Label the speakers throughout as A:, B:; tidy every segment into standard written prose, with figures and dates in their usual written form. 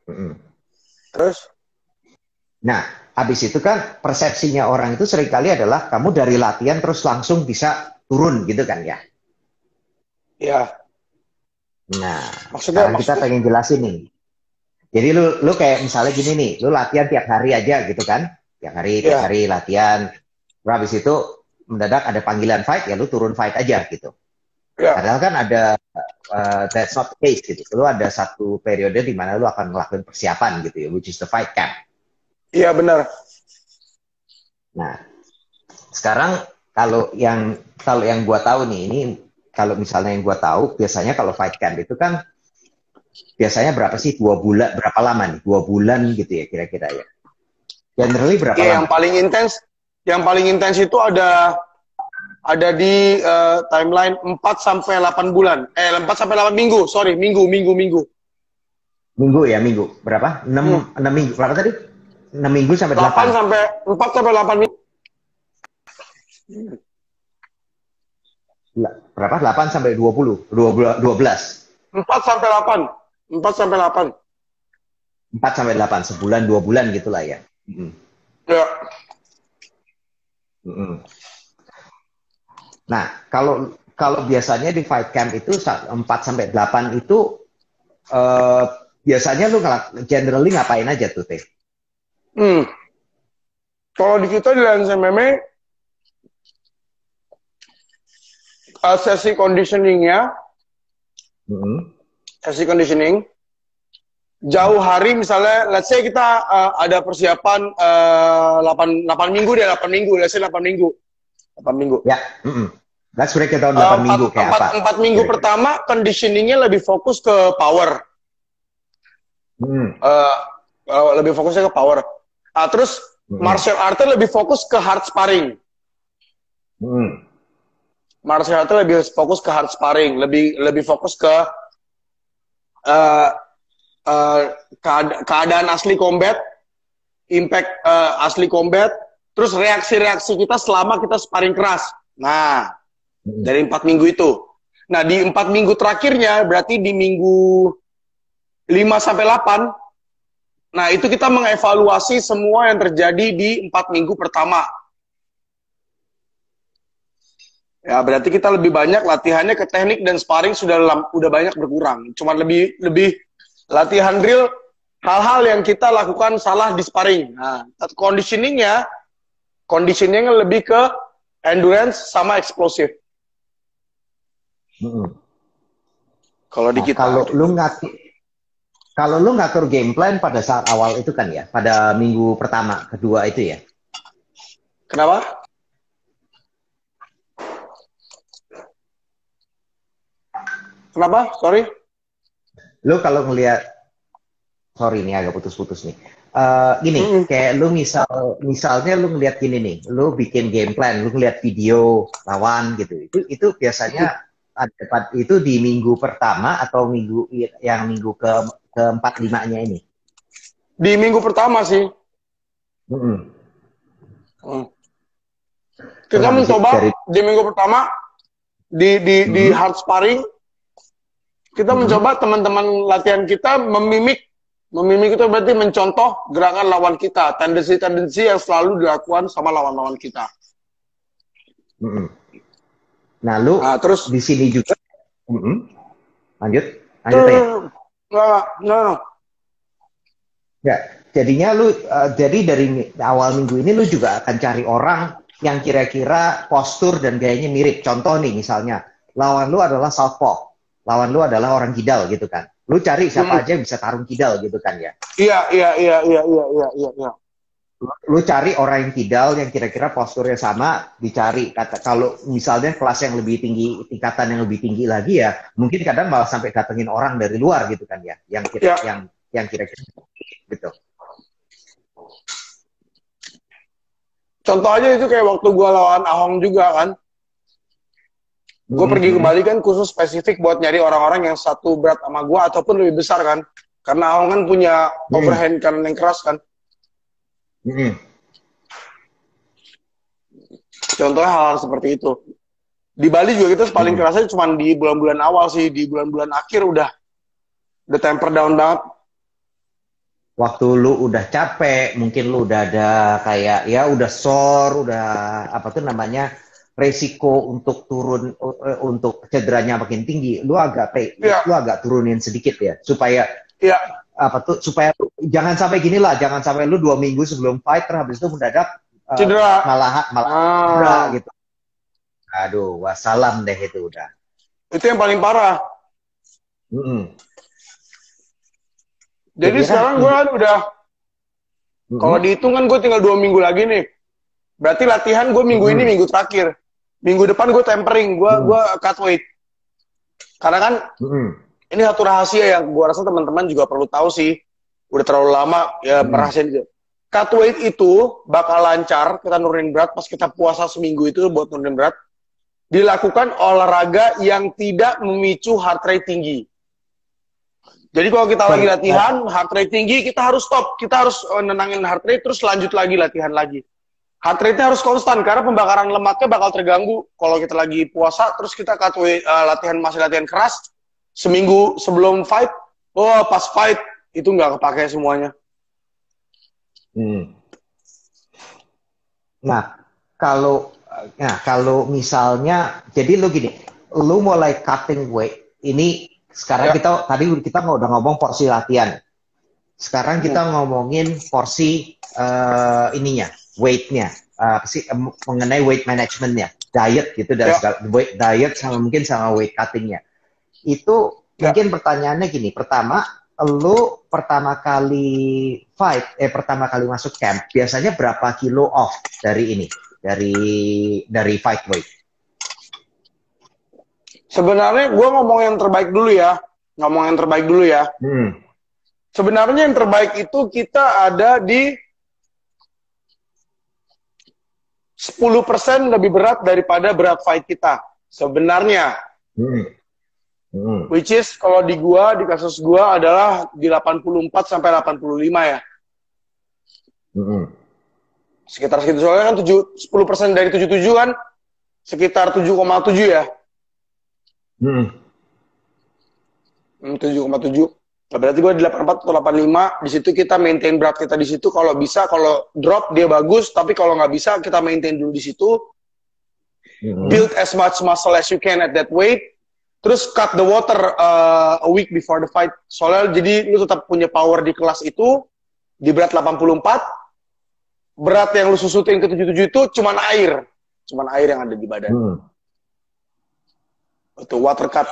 A: Mm-mm.
B: Terus?
A: Nah, habis itu kan persepsinya orang itu seringkali adalah kamu dari latihan terus langsung bisa turun gitu kan ya.
B: Ya,
A: Nah,
B: maksudnya
A: sekarang kita
B: maksudnya.
A: pengen jelasin nih. Jadi lu kayak misalnya gini nih, lu latihan tiap hari aja gitu kan. Tiap
B: Ya,
A: hari latihan. Terus habis itu mendadak ada panggilan fight, ya lu turun fight aja gitu.
B: ya,
A: Padahal kan ada that's not the case gitu. Lu ada satu periode di mana lu akan ngelakuin persiapan gitu ya, which is the fight camp.
B: iya benar.
A: Nah, sekarang kalau yang gua tahu nih, ini kalau misalnya yang gua tahu biasanya kalau fight camp itu kan biasanya berapa sih? 2 bulan, berapa lama nih? 2 bulan gitu ya kira-kira ya. Generally berapa
B: Iya,
A: lama?
B: yang paling intens itu ada di timeline 4 sampai 8 bulan. 4 sampai 8 minggu, sorry, minggu.
A: Minggu ya, minggu. Berapa?
B: Hmm.
A: 6 minggu. Berapa tadi? 6 minggu sampai
B: 8
A: 8.
B: sampai 4 sampai 8 minggu.
A: Berapa? 8 sampai 20. 12.
B: 4 sampai 8. 4 sampai 8.
A: 4 sampai 8. Sebulan, 2 bulan gitulah ya.
B: Ya.
A: Nah, kalau biasanya di fight camp itu 4 sampai 8 itu eh, biasanya lu generally ngapain aja tuh, Teh?
B: Hmm. Kalau di kita di Lens MMA, sesi conditioningnya,
A: Mm-mm.
B: sesi conditioning, jauh hari misalnya, let's say kita ada persiapan 8 minggu deh, 8 minggu, let's say 8 minggu. 8 minggu.
A: Ya, let's break it down 8 minggu kayak apa?
B: 4 minggu pertama conditioningnya lebih fokus ke power. Lebih fokusnya ke power. Terus martial art lebih fokus ke hard sparring. Martial art lebih fokus ke hard sparring, lebih fokus ke uh, keadaan asli combat, impact asli combat, terus reaksi-reaksi kita selama kita sparring keras. Nah, dari 4 minggu itu. Nah, di 4 minggu terakhirnya, berarti di minggu 5 sampai 8, nah itu kita mengevaluasi semua yang terjadi di 4 minggu pertama. Ya, berarti kita lebih banyak latihannya ke teknik dan sparring udah banyak berkurang. Cuma lebih latihan drill, hal-hal yang kita lakukan salah di sparring. Nah, conditioningnya lebih ke endurance sama eksplosif. Kalau di kita.
A: Kalau lu ngatur game plan pada saat awal itu kan ya, pada minggu pertama, kedua itu ya.
B: Kenapa? Kenapa? Sorry.
A: Lu kalau ngelihat, sorry ini agak putus-putus nih. Gini, kayak lu misalnya lu ngelihat gini nih, lu bikin game plan, lu ngelihat video lawan gitu. Itu biasanya itu di minggu pertama atau minggu keempat limanya ini?
B: Di minggu pertama sih. Kita mencoba di minggu pertama di hard sparring, kita mencoba teman-teman latihan kita memimik itu berarti mencontoh gerakan lawan kita, tendensi-tendensi yang selalu dilakukan sama lawan-lawan kita.
A: Nah, lu terus di sini juga. Lanjut
B: ya.
A: Ya, jadinya lu jadi dari awal minggu ini lu juga akan cari orang yang kira-kira postur dan gayanya mirip. Contoh nih misalnya, lawan lu adalah southpaw, lawan lu adalah orang kidal gitu kan. Lu cari siapa aja yang bisa tarung kidal gitu kan ya.
B: Iya.
A: Lu cari orang yang kidal yang kira-kira posturnya sama, dicari. Kalau misalnya kelas yang lebih tinggi, tingkatan yang lebih tinggi lagi ya, mungkin kadang malah sampai datengin orang dari luar gitu kan ya, yang kira-kira gitu.
B: Contoh aja itu kayak waktu gue lawan Ahong juga kan. Gue pergi ke Bali kan khusus spesifik buat nyari orang-orang yang satu berat sama gue ataupun lebih besar kan. Karena Ahong kan punya overhand kanan yang keras kan. Contohnya hal-hal seperti itu. Di Bali juga kita paling kerasnya cuma di bulan-bulan awal sih. Di bulan-bulan akhir udah temper down banget.
A: waktu lu udah capek, mungkin lu udah ada kayak ya udah sore, udah apa tuh namanya resiko untuk turun untuk cederanya makin tinggi,
B: Iya,
A: lu agak turunin sedikit ya supaya
B: iya,
A: apa tuh supaya jangan sampai gini lah, jangan sampai lu 2 minggu sebelum fight terus habis itu mendadak
B: cedera.
A: malah cedera
B: Ah,
A: gitu. Aduh, wassalam deh itu udah.
B: itu yang paling parah.
A: Mm-mm.
B: Jadi
A: Jadi kan
B: sekarang gue kan udah, kalau
A: mm-mm.
B: dihitung kan gue tinggal 2 minggu lagi nih. Berarti latihan gue minggu ini
A: Mm-mm.
B: minggu terakhir. Minggu depan gue tempering, gue
A: Mm-mm.
B: cut weight. Karena kan
A: Mm-mm.
B: ini satu rahasia yang gue rasa teman-teman juga perlu tahu sih. Udah terlalu lama ya
A: Mm-mm.
B: merahasiain itu. Cut weight itu bakal lancar kita nurunin berat pas kita puasa seminggu itu buat nurunin berat. Dilakukan olahraga yang tidak memicu heart rate tinggi. Jadi kalau kita lagi latihan, heart rate tinggi, kita harus stop. Kita harus nenangin heart rate, terus lanjut lagi latihan lagi. Heart rate-nya harus konstan, karena pembakaran lemaknya bakal terganggu. Kalau kita lagi puasa, terus kita masih latihan keras, seminggu sebelum fight, oh pas fight, itu nggak kepake semuanya.
A: Mm. Nah, kalau kalau misalnya, jadi lu gini, lu mulai cutting weight, ini sekarang
B: Ya.
A: kita udah ngomong porsi latihan. Sekarang kita ngomongin porsi ininya, weight-nya, mengenai weight management-nya, diet gitu dan
B: Ya.
A: segala diet sama mungkin sama weight cutting-nya. Itu
B: Ya.
A: mungkin pertanyaannya gini, pertama, lu pertama kali masuk camp, biasanya berapa kilo off dari ini, dari fight weight?
B: Sebenarnya gue ngomong yang terbaik dulu ya. Ngomong yang terbaik dulu ya. Sebenarnya yang terbaik itu kita ada di 10% lebih berat daripada berat fight kita. Sebenarnya. Which is kalau di kasus gua adalah di 84 sampai 85 ya. Sekitar segitu, soalnya kan 10% dari 77 kan sekitar 7,7 ya. 7,7. Nah, berarti gue di 84 atau 85, di situ kita maintain berat kita di situ. Kalau bisa, kalau drop dia bagus, tapi kalau nggak bisa kita maintain dulu di situ. Build as much muscle as you can at that weight. Terus cut the water a week before the fight. Soalnya jadi lu tetap punya power di kelas itu, di berat 84. Berat yang lu susutin ke 77 itu cuman air. Cuman air yang ada di badan. Itu water cut.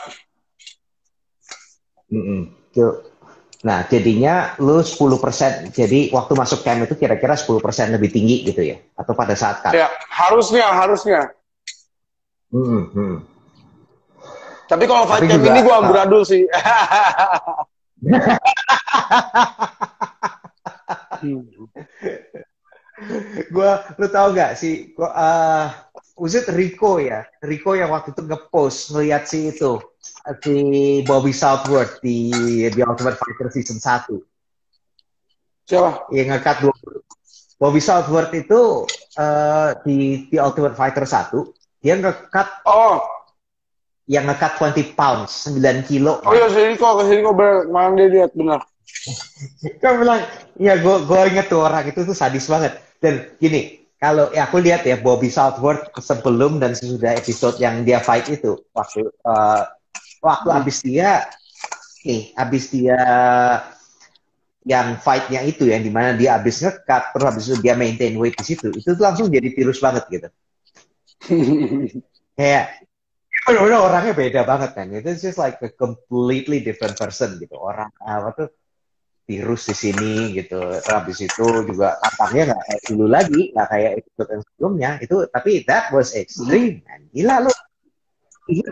A: Nah, jadinya lu 10%. Jadi waktu masuk camp itu kira-kira 10% lebih tinggi gitu ya? Atau pada saat cut?
B: Ya, harusnya. Tapi kalau fight camp ini gue amburadul sih.
A: Lu tau gak sih? Rico ya? Rico yang waktu itu nge-post ngeliat si Bobby Southworth di Ultimate Fighter Season 1.
B: Siapa?
A: Yang nge-cut 20. Bobby Southworth itu di Ultimate Fighter 1, dia nge-cut yang nge-cut 20 pounds, 9 kilo.
B: Oh iya, si Rico kemarin dia lihat, benar.
A: Kau bilang, ya gue inget tuh orang itu tuh sadis banget. Dan gini, kalau ya aku lihat ya Bobby Southworth sebelum dan sesudah episode yang dia fight itu, waktu abis dia yang fight-nya itu yang dimana dia abis nge-cut terus abis itu dia maintain weight di situ, itu tuh langsung jadi tirus banget gitu. Kayak bener-bener orangnya beda banget kan. It's just like a completely different person gitu. Orang apa tuh tirus di sini gitu. Habis itu juga tampangnya nggak kayak dulu lagi, nggak kayak episode yang sebelumnya itu. Tapi that was extreme, man. Gila lu. Gini,